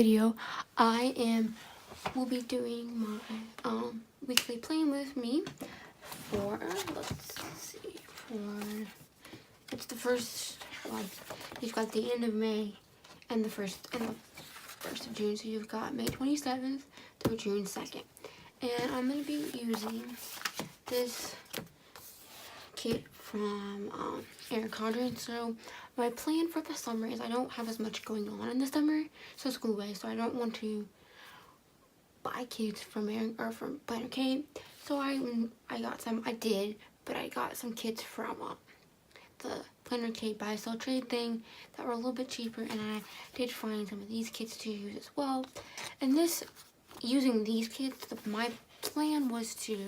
video, will be doing my weekly plan with me for it's the first you've got the end of May and the first of June, so you've got May 27th through June 2nd, and I'm gonna be using this kit from Erin Condren. So my plan for the summer is I don't have as much going on in the summer, so school way, so I don't want to buy kits from from Planner Kate. So I got some kits from the Planner Kate buy sell trade thing that were a little bit cheaper, and I did find some of these kits to use as well. And using these kits, my plan was to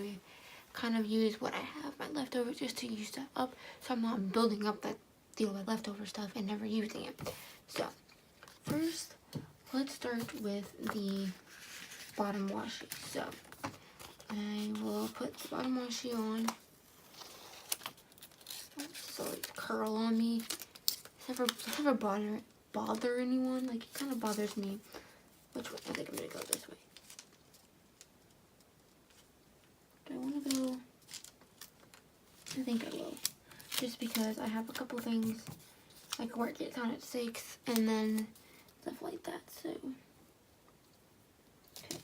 kind of use what I have, my leftovers, just to use that up, so I'm not building up that deal with leftover stuff and never using it. So first, let's start with the bottom washi. So I will put the bottom washi on, so it curl on me. It's never bother anyone. Like, it kind of bothers me. Which way? I think I'm gonna go this way. Do I want to go? I think I will. Just because I have a couple things, like work gets on at 6, and then stuff like that, so. Okay.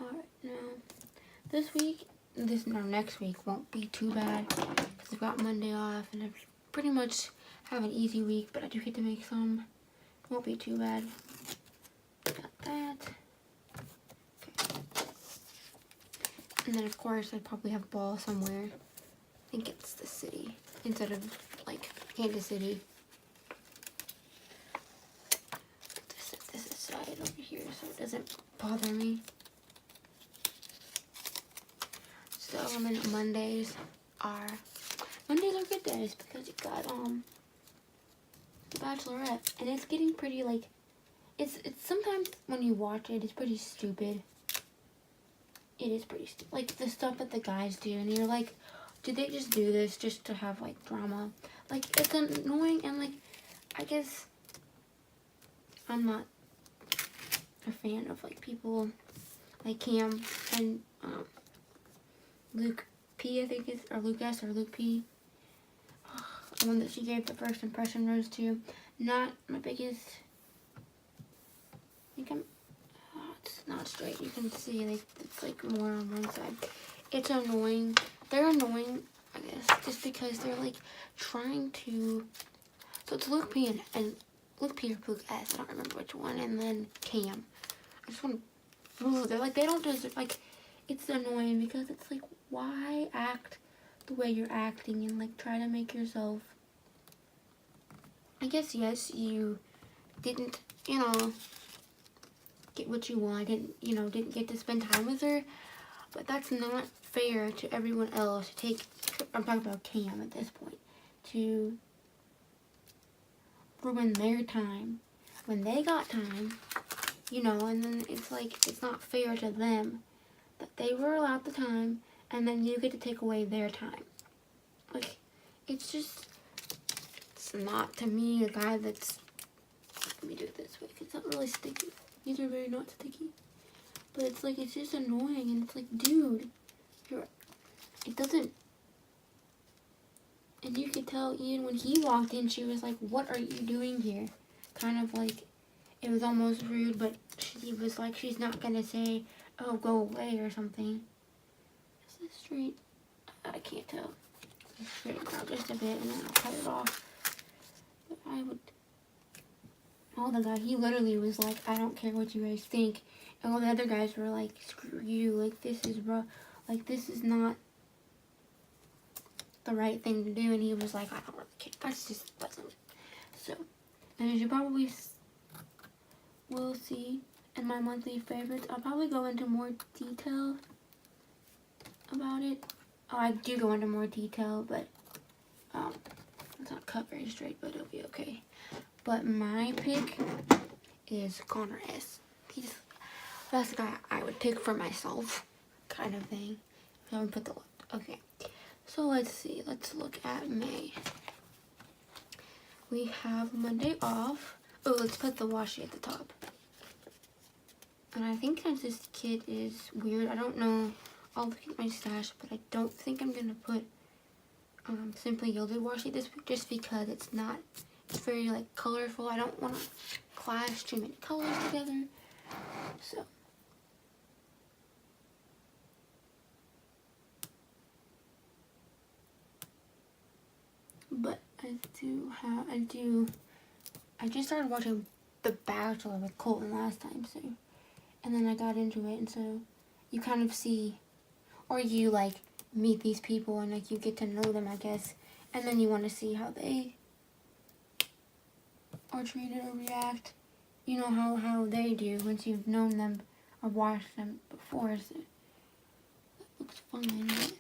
Alright, now, next week won't be too bad, because I've got Monday off, and I've pretty much have an easy week, but I do get to make some. Won't be too bad. Got that. Okay. And then of course I probably have ball somewhere. I think it's the city instead of like Kansas City. Just set this aside over here so it doesn't bother me. So Mondays are good days because you got Bachelorette, and it's getting pretty, like, it's sometimes when you watch it, it's pretty stupid. It is pretty stupid, like the stuff that the guys do, and you're like, did they just do this just to have like drama? Like, it's annoying, and like, I guess I'm not a fan of like people like Cam and Luke P, I think is, or Luke S, or Luke P. The one that she gave the first impression rose to. Not my biggest. I think it's not straight. You can see like it's like more on one side. It's annoying. They're annoying, I guess, just because they're like trying to. So it's Luke P and Luke P or Luke S. I don't remember which one. And then Cam. I just want to. They're like, they don't deserve. Like, it's annoying because it's like, why act the way you're acting and like try to make yourself. I guess, yes, you didn't, get what you wanted, didn't get to spend time with her, but that's not fair to everyone else to take, I'm talking about Cam at this point, to ruin their time when they got time, and then it's like, it's not fair to them that they were allowed the time, and then you get to take away their time. Like, it's just, it's not, to me, a guy that's, let me do it this way, it's not really sticky. These are very not sticky. But it's like, it's just annoying, and it's like, dude, it doesn't, and you could tell even when he walked in, she was like, what are you doing here? Kind of like, it was almost rude, but she was like, she's not gonna say, oh, go away or something. Is this straight? I can't tell. Straighten it out just a bit and then I'll cut it off. But all the guy, he literally was like, I don't care what you guys think. And all the other guys were like, screw you, like, this is this is not the right thing to do. And he was like, I don't really care. That's just wasn't. So, and as you probably will see in my monthly favorites, I'll probably go into more detail about it. Oh, I do go into more detail, but it's not cut very straight, but it'll be okay. But my pick is Connor S. That's the guy I would pick for myself. kind of thing. So I'm gonna put the left. Okay. So let's see. Let's look at May. We have Monday off. Oh, let's put the washi at the top. And I think since this kit is weird, I don't know. I'll look at my stash, but I don't think I'm gonna put Simply Yielded washi this week, just because it's very like colorful. I don't want to clash too many colors together. So. But I just started watching The Bachelor with Colton last time, so, and then I got into it, and so you kind of see, or you like meet these people and like you get to know them, I guess, and then you want to see how they are treated or react, you know, how they do once you've known them or watched them before. So that looks fun, but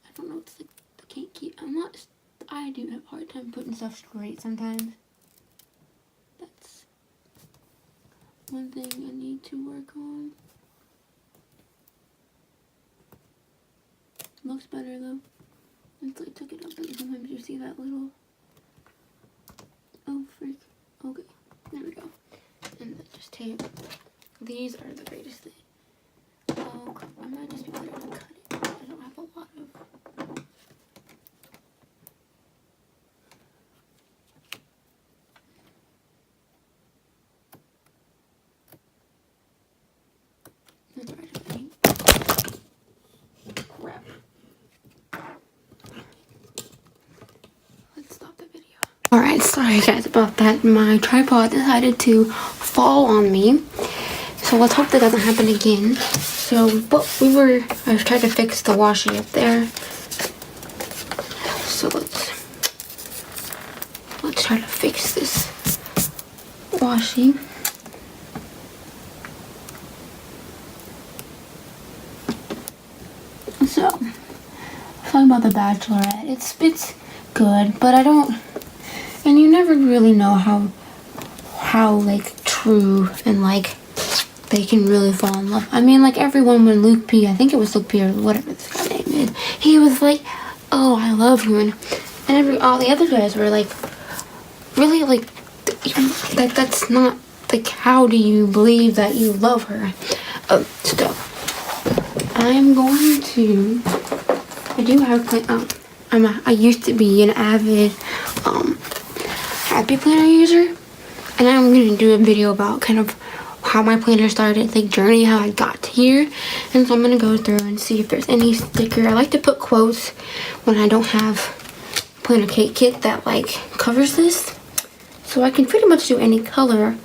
I don't know, it's like I can't keep, I do have a hard time putting stuff straight sometimes. That's one thing I need to work on. Looks better though. Until I took it up, and sometimes you see that little, oh freak, okay, there we go. And then just tape. These are the greatest thing. Oh crap, I might just be better to cut it. I don't have a lot of. That's right, I think. Crap. Let's stop the video. Alright, sorry guys about that. My tripod decided to fall on me. So let's hope that doesn't happen again. So, but I tried to fix the washi up there. So let's try to fix this washi. So, talking about The Bachelorette, it's good, but I don't, and you never really know how like true and like they can really fall in love. I mean, like everyone, when Luke P, I think it was Luke P or whatever this guy's name is, he was like, oh, I love you, and all the other guys were like, really, like, that's not, like, how do you believe that you love her? So, I'm going to, I do have, I used to be an avid, Happy Planner user, and I'm going to do a video about kind of how my planner started, like journey, how I got here. And so I'm going to go through and see if there's any sticker. I like to put quotes when I don't have planner kit that like covers this. So I can pretty much do any color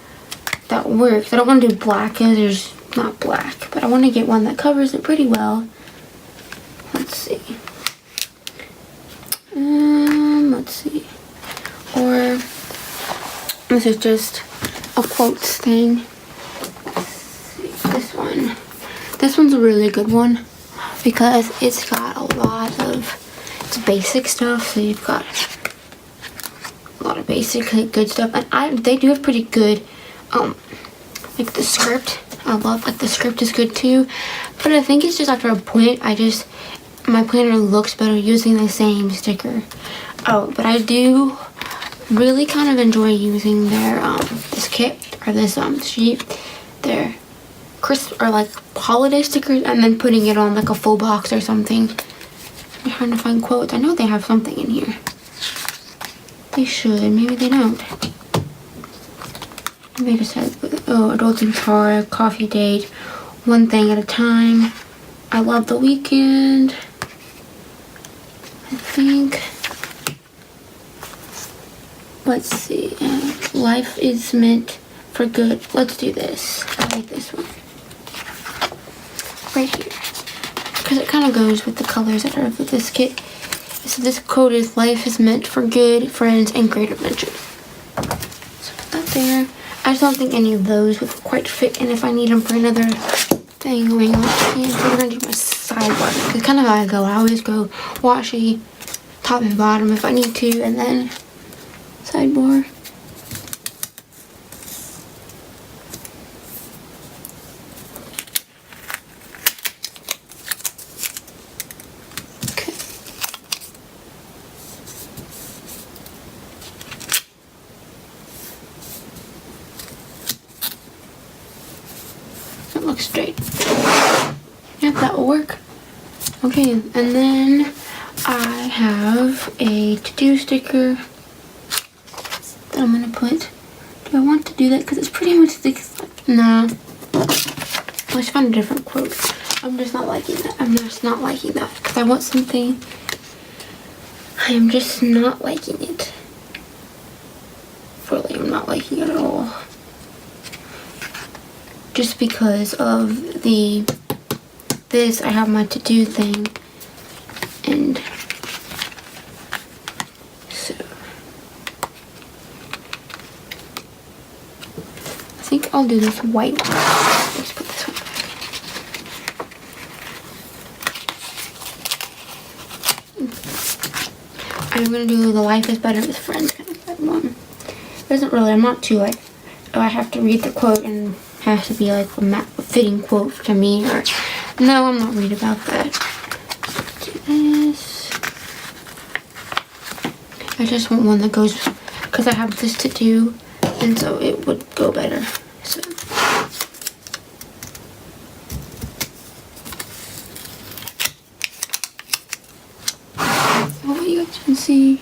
that works. I don't want to do black because there's not black, but I want to get one that covers it pretty well. Let's see. Let's see. Or this is just a quotes thing. This one's a really good one because it's got a lot of, it's basic stuff, so you've got a lot of basic good stuff, and they do have pretty good like the script. I love, like, the script is good too, but I think it's just after a point my planner looks better using the same sticker. Oh, but I do really kind of enjoy using their this kit or this sheet, their Christmas or like holiday stickers, and then putting it on like a full box or something. I'm trying to find quotes. I know they have something in here. They should. Maybe they don't. Maybe just said, oh, adults in car, coffee date, one thing at a time. I love the weekend. I think. Let's see. Life is meant for good. Let's do this. I like this one. Right here. Because it kind of goes with the colors that are with this kit. So this quote is, life is meant for good, friends, and great adventures. So put that there. I just don't think any of those would quite fit in if I need them for another thing going on. So we're going to do my sidebar. It's kind of how I go. I always go washi, top and bottom if I need to, and then sidebar. Okay, and then I have a to-do sticker that I'm gonna put. Do I want to do that? Because it's pretty much the... Nah. Let's find a different quote. I'm just not liking that. I'm just not liking that. Because I want something... I am just not liking it. Really, I'm not liking it at all. Just because of this, I have my to-do thing. And... so... I think I'll do this white one. Let's put this one back. I'm gonna do the Life is Better with Friends kind of that one. It doesn't really, I'm not too like, oh, I have to read the quote and it has to be like a fitting quote to me. Or no, I'm not worried about that. Let's do this. I just want one that goes, because I have this to do, and so it would go better. So. Oh, you guys can see.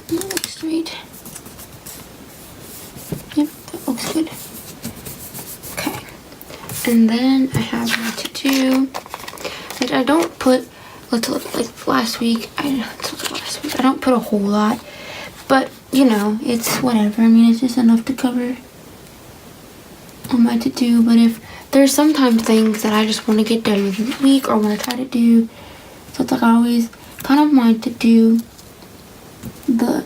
That looks straight. Yep, that looks good. Okay. And then I have my to-do, which I don't put, let's look, like last week, I don't put a whole lot, but you know, it's whatever. I mean, it's just enough to cover on my to-do. But if there's sometimes things that I just want to get done within the week or want to try to do, so it's like I always kind of want to do the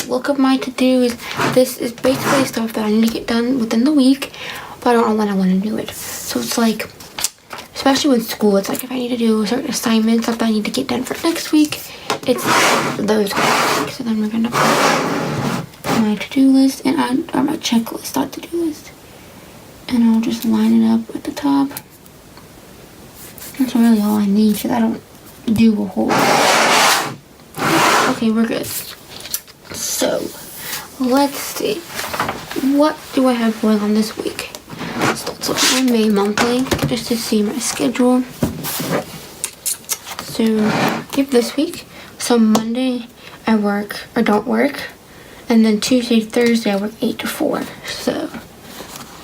look of my to-do is, this is basically stuff that I need to get done within the week, but I don't know when I want to do it. So it's like, especially with school, it's like if I need to do certain assignments, stuff that I need to get done for next week, it's those kind of things. So then we're gonna put my to-do list and or my checklist, not to-do list, and I'll just line it up at the top. That's really all I need because I don't do a whole lot. Okay, we're good. So let's see, what do I have going on this week? So let's look at my May monthly just to see my schedule. So yep, this week, so Monday I work or don't work, and then Tuesday, Thursday I work 8 to 4. So,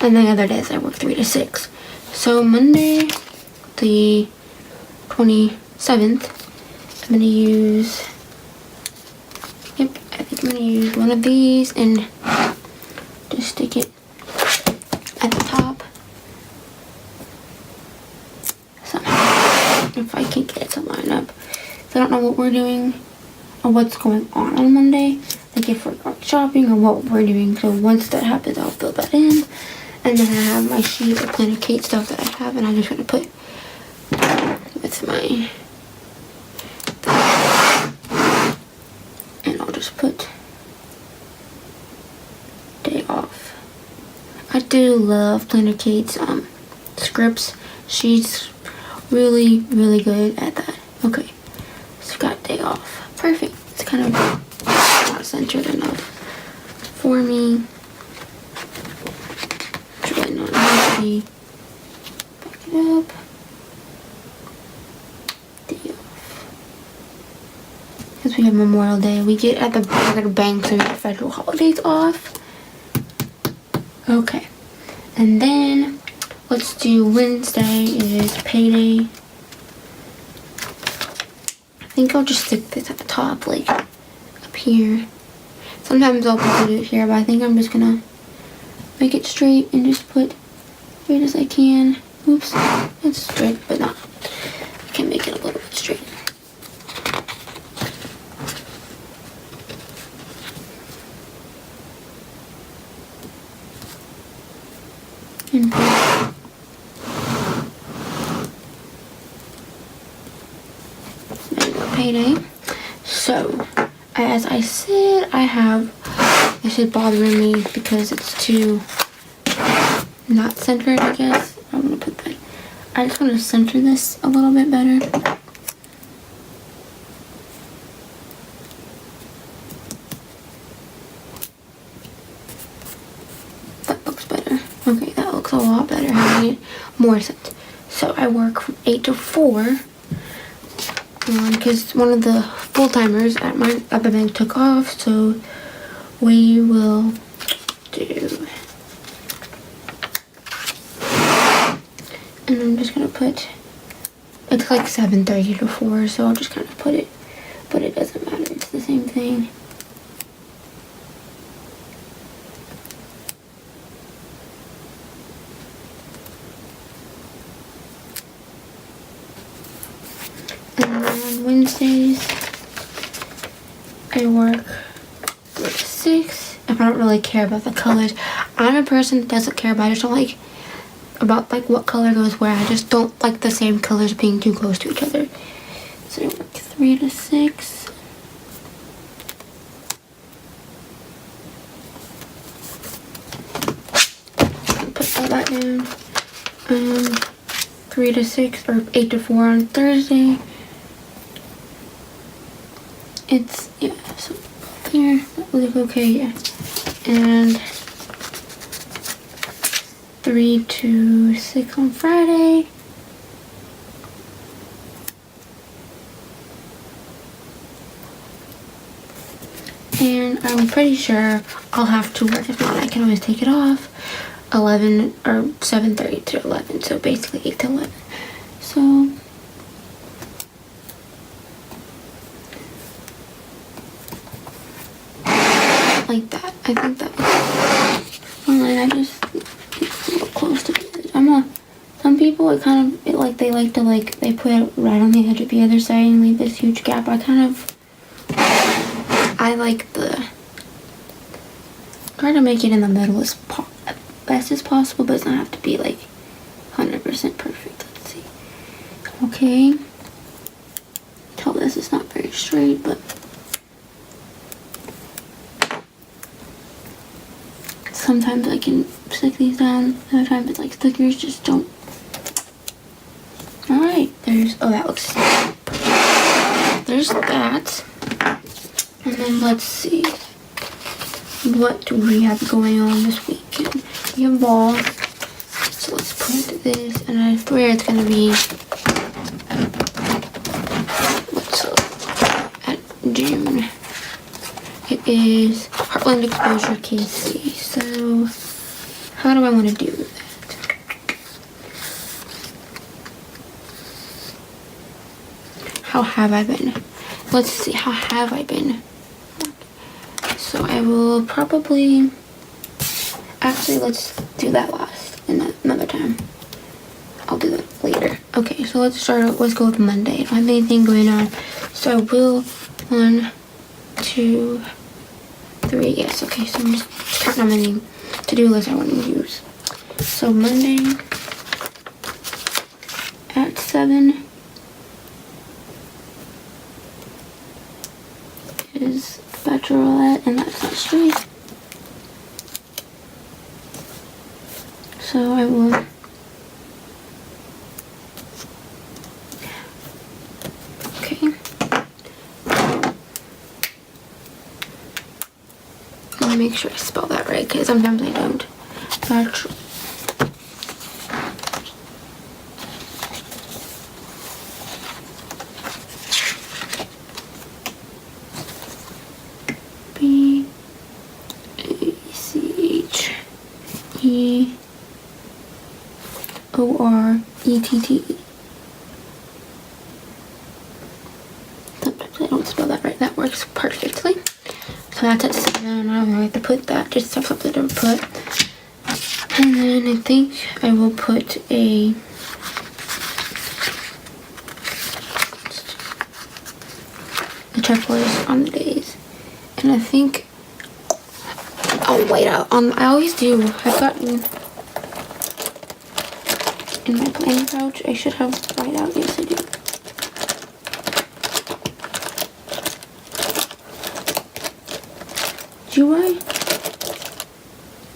and then other days I work 3 to 6. So Monday, the 27th, I'm gonna use, yep, I think I'm gonna use one of these and just stick it at the top. Somehow, if I can get it to line up. So I don't know what we're doing or what's going on Monday, like if we're going shopping or what we're doing. So once that happens, I'll fill that in. And then I have my sheet of Planet Kate stuff that I have, and I'm just gonna put with my, and I'll just put day off. I do love Planet Kate's scripts. She's really, really good at that. Okay, so got day off. Perfect. It's kind of not centered enough for me. It's really not easy. Back it up. Day off. Because we have Memorial Day. We get at the bank, so we get federal holidays off. Okay. And then let's do Wednesday is payday. I think I'll just stick this at the top, like up here. Sometimes I'll put it here, but I think I'm just gonna make it straight and just put straight as I can. Oops, it's straight, but not. I can make it a little bit straight. And payday. So, as I said, I have, this is bothering me because it's too not centered, I guess. I'm gonna put that. I just want to center this a little bit better. That looks better. Okay, that looks looks a lot better having it more sense. So I work from 8 to 4 because one of the full-timers at the bank took off, so we will do, and I'm just gonna put, it's like 7:30 to 4, so I'll just kind of put it, but it doesn't matter, it's the same thing. And then on Wednesdays, I work 3 to 6. If I don't really care about the colors, I'm a person that doesn't care about it. I just don't like about like what color goes where. I just don't like the same colors being too close to each other. So I work 3 to 6. Put all that down. 3 to 6 or 8 to 4 on Thursday. It's, yeah, so there, that will look okay, yeah. And 3 to 6 on Friday. And I'm pretty sure I'll have to work. If not, I can always take it off. 11 or 7:30 to 11, so basically 8 to 11. So like that. I think that was fine. I just it's a little close to it. Some people it kind of they like to they put it right on the edge of the other side and leave this huge gap. I like the try to make it in the middle as best as possible, but it doesn't have to be like 100% perfect. Let's see. Okay. Tell this is not very straight, but sometimes I can stick these down. Other times it's like stickers just don't. Alright, that looks, there's that. And then let's see, what do we have going on this weekend? We have ball, so let's put this, and I swear it's gonna be, what's up, at June. It is Heartland Exposure KC. So how do I want to do that? How have I been? Let's see, how have I been? So I will probably, actually let's do that last and another time. I'll do that later. Okay, so let's go with Monday. I don't have anything going on. So I will, 1, 2, 3, yes, okay, so I'm just counting how many to-do lists I want to use. So Monday at 7 is Bachelorette, and that's not straight. So I will make sure I spell that right, because sometimes I don't. Bachelor. Bachelorette. Sometimes I don't spell that right. That works perfectly. So that's at 7. I don't really have to put that, just have something to put. And then I think I will put a checklist on the days. And I think I'll white out. I always do. I've gotten in my planning pouch. I should have white out. Yes, I do. Do I?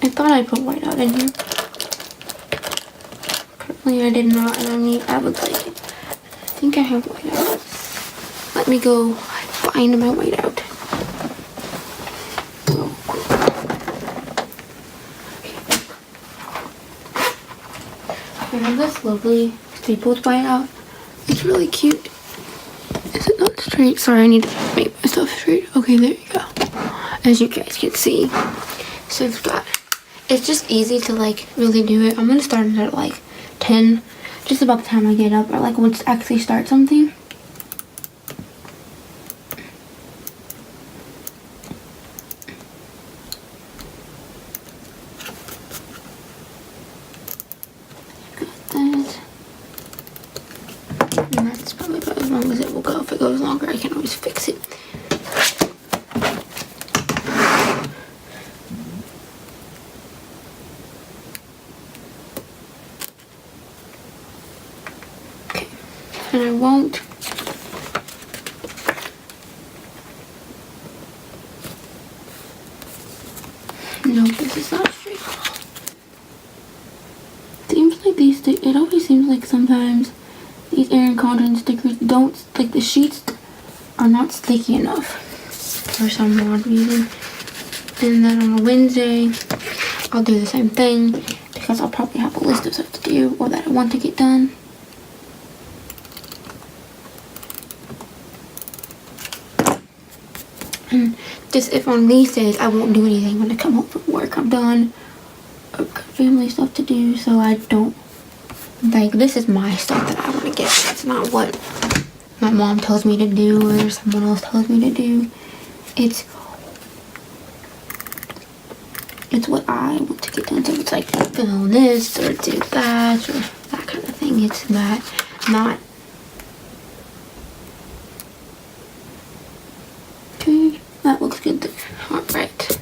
I thought I put white out in here. Apparently I did not, and I would like it. I think I have white out. Let me go find my white out. I have this lovely Staples bite out. It's really cute. Is it not straight? Sorry, I need to make myself straight. Okay, there you go. As you guys can see. So it's just easy to like really do it. I'm gonna start it at like 10, just about the time I get up, or like when to actually start something. And that's probably about as long as it will go. If it goes longer, I can always fix it. Okay, and I won't. No, this is not straight. Seems like it always seems like sometimes these Erin Condren stickers don't, like the sheets are not sticky enough for some odd reason. And then on a Wednesday, I'll do the same thing because I'll probably have a list of stuff to do or that I want to get done. And just if on these days I won't do anything when I come home from work, I'm done. I've got family stuff to do, so I don't, like, this is my stuff that I want to get. It's not what my mom tells me to do or someone else tells me to do. It's what I want to get done. So it's like film this or do that or that kind of thing. It's that, not. Okay, that looks good there. Alright.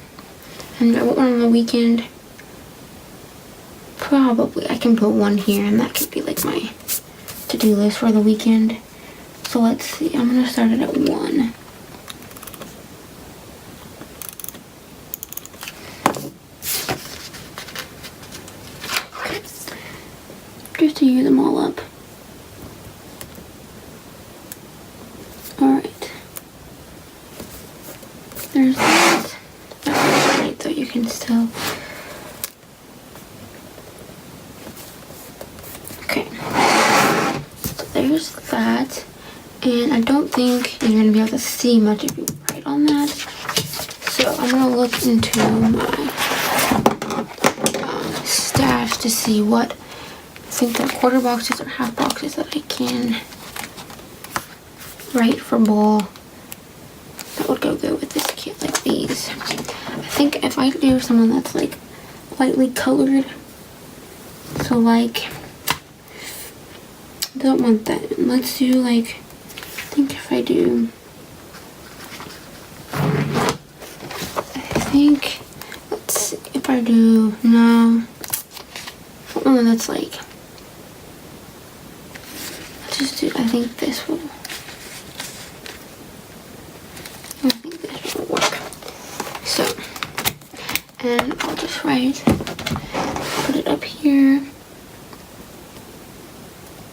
And I want one on the weekend. Probably I can put one here, and that could be like my to-do list for the weekend. So let's see, I'm gonna start it at 1. Okay. Just to use them all up. Alright. There's that. That's right, so you can still. Okay. So there's that. And I don't think you're going to be able to see much if you write on that. So I'm going to look into my stash to see what, I think they're quarter boxes or half boxes that I can write for ball. That would go good with this kit, like these. I think if I do someone that's like lightly colored, so like, I don't want that. Let's do like, I think if I do, let's see, if I do, no, one that's like, let's just do, I think this will work. So, and I'll just write, put it up here.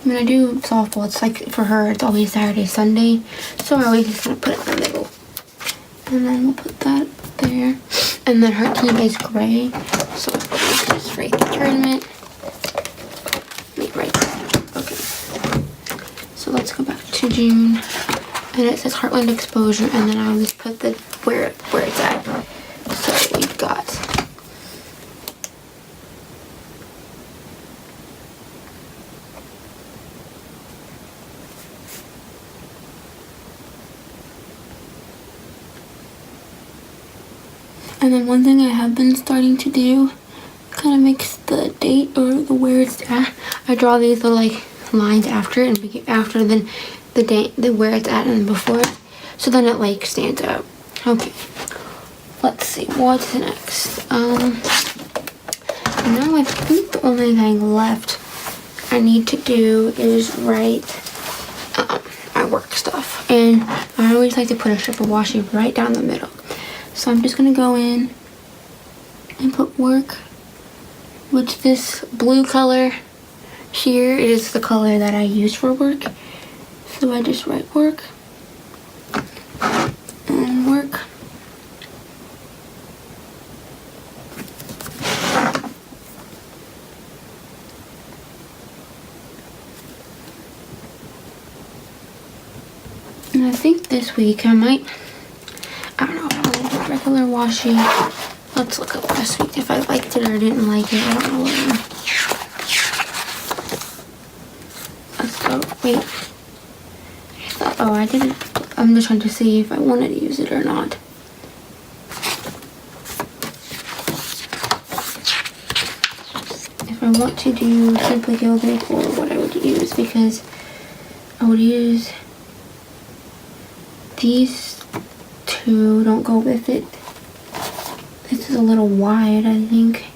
When I do softball, it's like, for her, it's always Saturday, Sunday. So I always just kind of put it in the middle. And then we'll put that there. And then her team is gray. So I'll just write the tournament. Right. Okay. So let's go back to June. And it says Heartland Exposure. And then I'll just put the where it's at. So we've got And then one thing I have been starting to do, kind of makes the date or the where it's at. I draw these little like lines after it and make it after then the date, the where it's at and before it. So then it like stands out. Okay. Let's see, what's next? Now I think the only thing left I need to do is write my work stuff. And I always like to put a strip of washi right down the middle. So I'm just gonna go in and put work, which this blue color here is the color that I use for work. So I just write work and work. And I think this week I don't know if I want to do regular washi. Let's look up last week if I liked it or didn't like it. I don't know what. Let's go. Wait. Oh, I didn't. I'm just trying to see if I wanted to use it or not. If I want to do Simply Gilded or what I would use, because I would use these two, don't go with it. This is a little wide, I think.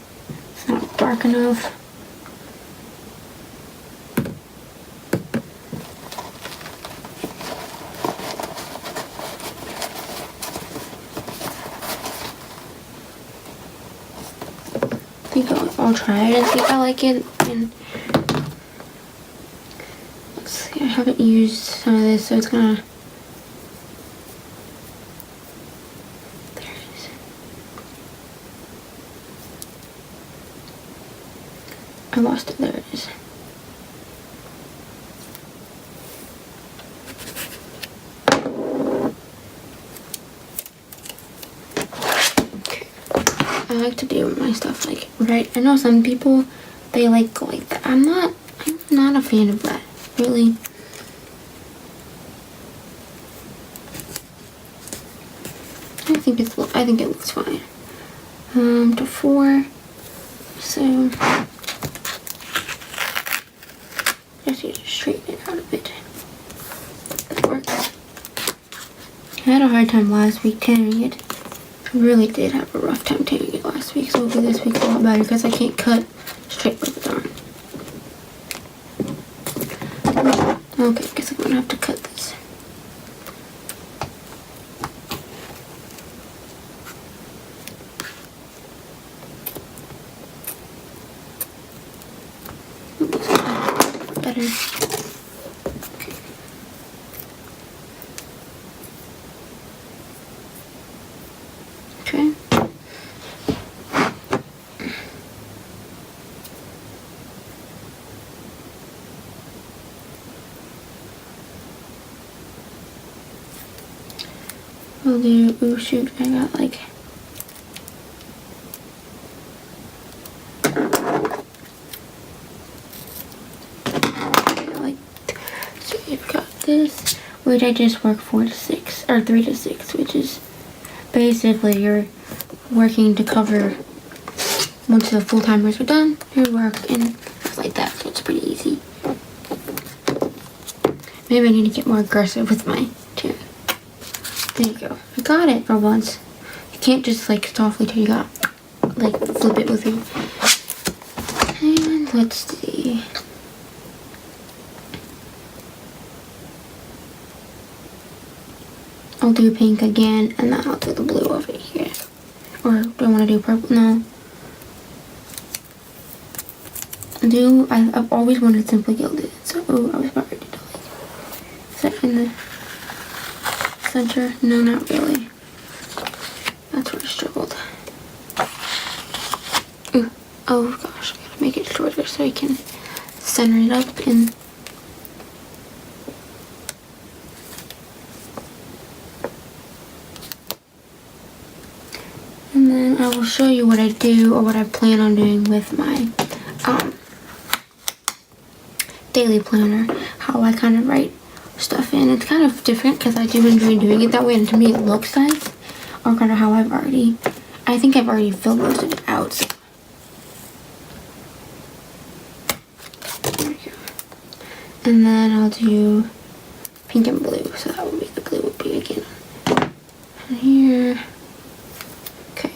It's not dark enough. I think I'll try it and see if I like it. And let's see, I haven't used some of this, so it's gonna. There it is. I lost it. There it is. I like to do my stuff like right. I know some people they like go like that. I'm not a fan of that, really. I think it looks fine. To 4. So just need to straighten it out a bit. That works. I had a hard time last week tanning it. I really did have a rough time tanning it last week, so hopefully this week's a lot better because I can't cut straight with the darn. Okay, I guess I'm gonna have to cut this. Better. Okay. I'll do, oh shoot, I got like, so you've got this, which I just work 4 to 6, or 3 to 6, which is basically you're working to cover once the full-timers are done, your work, and stuff like that, so it's pretty easy. Maybe I need to get more aggressive with my chair. There you go. I got it for once. You can't just like softly till you got like flip it with you. And let's see. I'll do pink again and then I'll do the blue over here. Or do I want to do purple? No. I've always wanted Simply Gilded. So, oh, I was about ready to like. Is that in the center? No, not really. That's where I struggled. Ooh. Oh gosh, I gotta make it shorter so I can center it up and then I will show you what I do or what I plan on doing with my daily planner, how I kind of write stuff in. It's kind of different because I do enjoy doing it that way, and to me it looks nice, or kind of how I think I've already filled most of it out. So. There we go. And then I'll do pink and blue, so that would be the blue would be again. And here. Okay.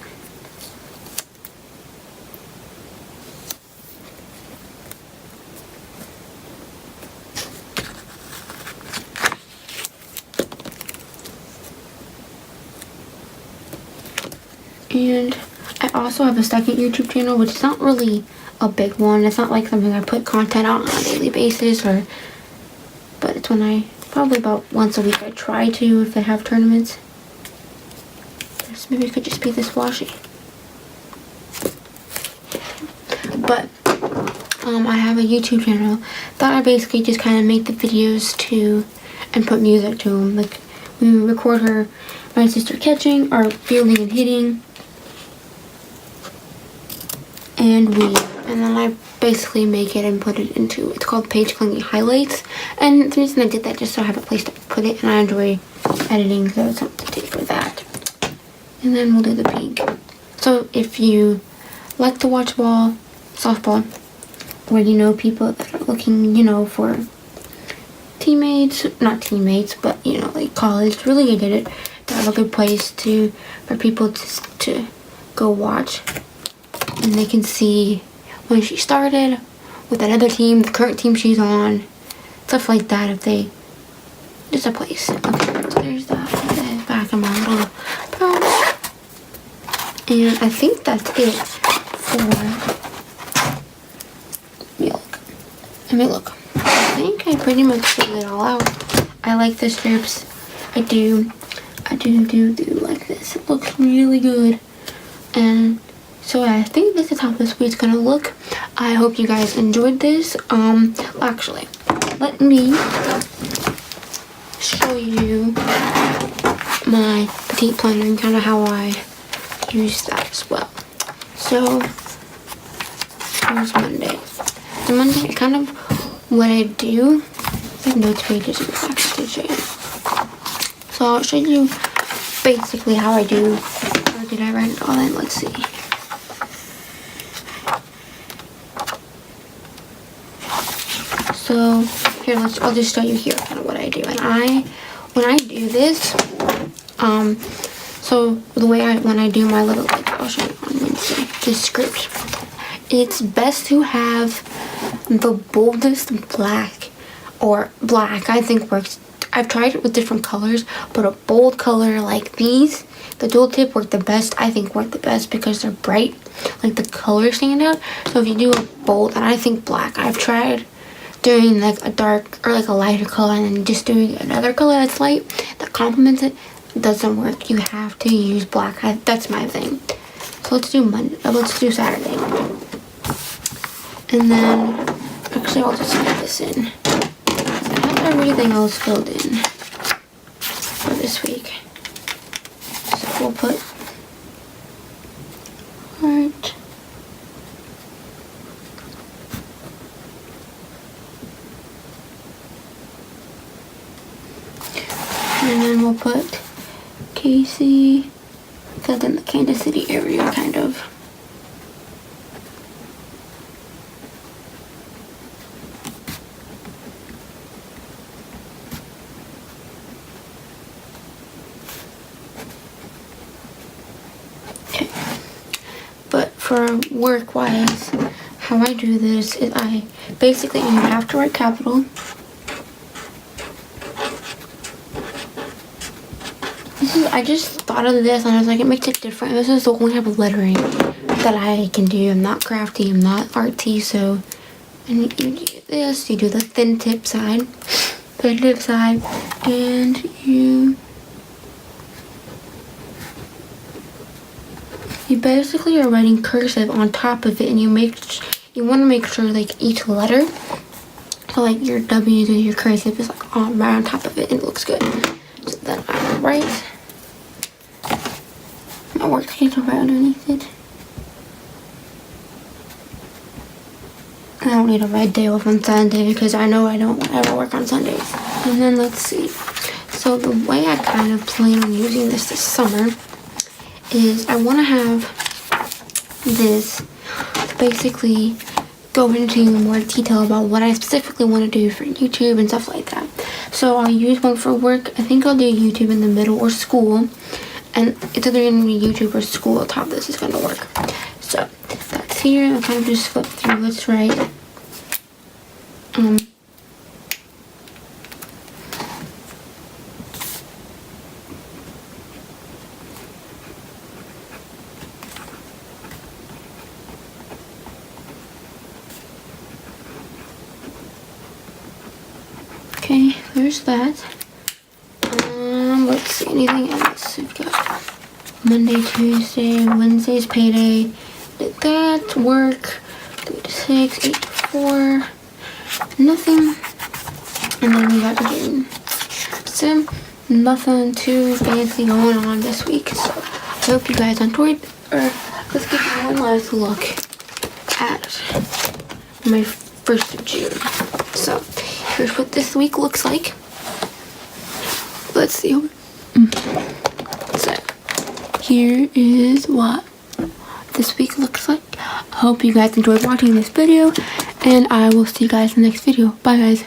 And I also have a second YouTube channel, which is not really a big one. It's not like something I put content out on a daily basis, but it's when I, probably about once a week I try to if I have tournaments. Maybe it could just be this washi. But I have a YouTube channel that I basically just kind of make the videos to and put music to them. Like, we record her, my sister catching, or fielding and hitting, and then I basically make it and put it into, it's called page clinging highlights. And the reason I did that just so I have a place to put it, and I enjoy editing, so it's something to do for that. And then we'll do the pink. So if you like to watch softball, or you know people that are looking, you know, for not teammates, but you know, like college, really I did it to have a good place for people to go watch, and they can see when she started with another team, the current team she's on, stuff like that. If they just a place. Okay, so there's that. Back of my little pouch, and I think that's it for. Let me look. I think I pretty much figured it all out. I like the strips. I do like this. It looks really good. And so I think this is how this week's gonna look. I hope you guys enjoyed this. Actually, let me show you my petite planner and kind of how I use that as well. So here's Monday. So Monday, kind of what I do. I have notes pages in the back to show you. So I'll show you basically how I do. Or did I write it all in? Let's see. So here, I'll just show you here kind of what I do. And when I do this, so the way when I do my little, like, I'll show you on Wednesday, the script. It's best to have the boldest black, or black, I think works. I've tried it with different colors, but a bold color like these, the dual tip work the best. I think work the best because they're bright, like the colors stand out. So if you do a bold, and I think black, I've tried doing like a dark or like a lighter color and then just doing another color that's light that complements it, doesn't work. You have to use black. That's my thing. So let's do let's do Saturday. And then, actually I'll just get this in. I have everything else filled in for this week. So we'll put heart. And then we'll put Casey, because in the Kansas City area, kind of. Okay. But for work-wise, how I do this is basically, you have to write capital. I just thought of this and I was like, it makes it different. This is the only type of lettering that I can do. I'm not crafty, I'm not artsy, so and you do this, you do the thin tip side, and you basically are writing cursive on top of it, and you want to make sure like each letter, so like your W's and your cursive is like right on top of it, and it looks good. So then I write. My work schedule right underneath it. I don't need a red day off on Sunday because I know I don't ever work on Sundays. And then let's see. So the way I kind of plan on using this summer is I want to have this basically go into more detail about what I specifically want to do for YouTube and stuff like that. So I'll use one for work. I think I'll do YouTube in the middle, or school. And it's either going to be YouTube or school at top. This is going to work. So that's here. I'll kind of just flip through. Let's write. Okay, there's that. Let's see, anything else? We've got Monday, Tuesday, Wednesday's payday. Did that, work, 3 to 6, 8 to 4, nothing. And then we got June. So nothing too fancy going on this week. So I hope you guys enjoyed. Let's give you one last look at my 1st of June. So here's what this week looks like. Let's see. So here is what this week looks like. I hope you guys enjoyed watching this video, and I will see you guys in the next video. Bye guys.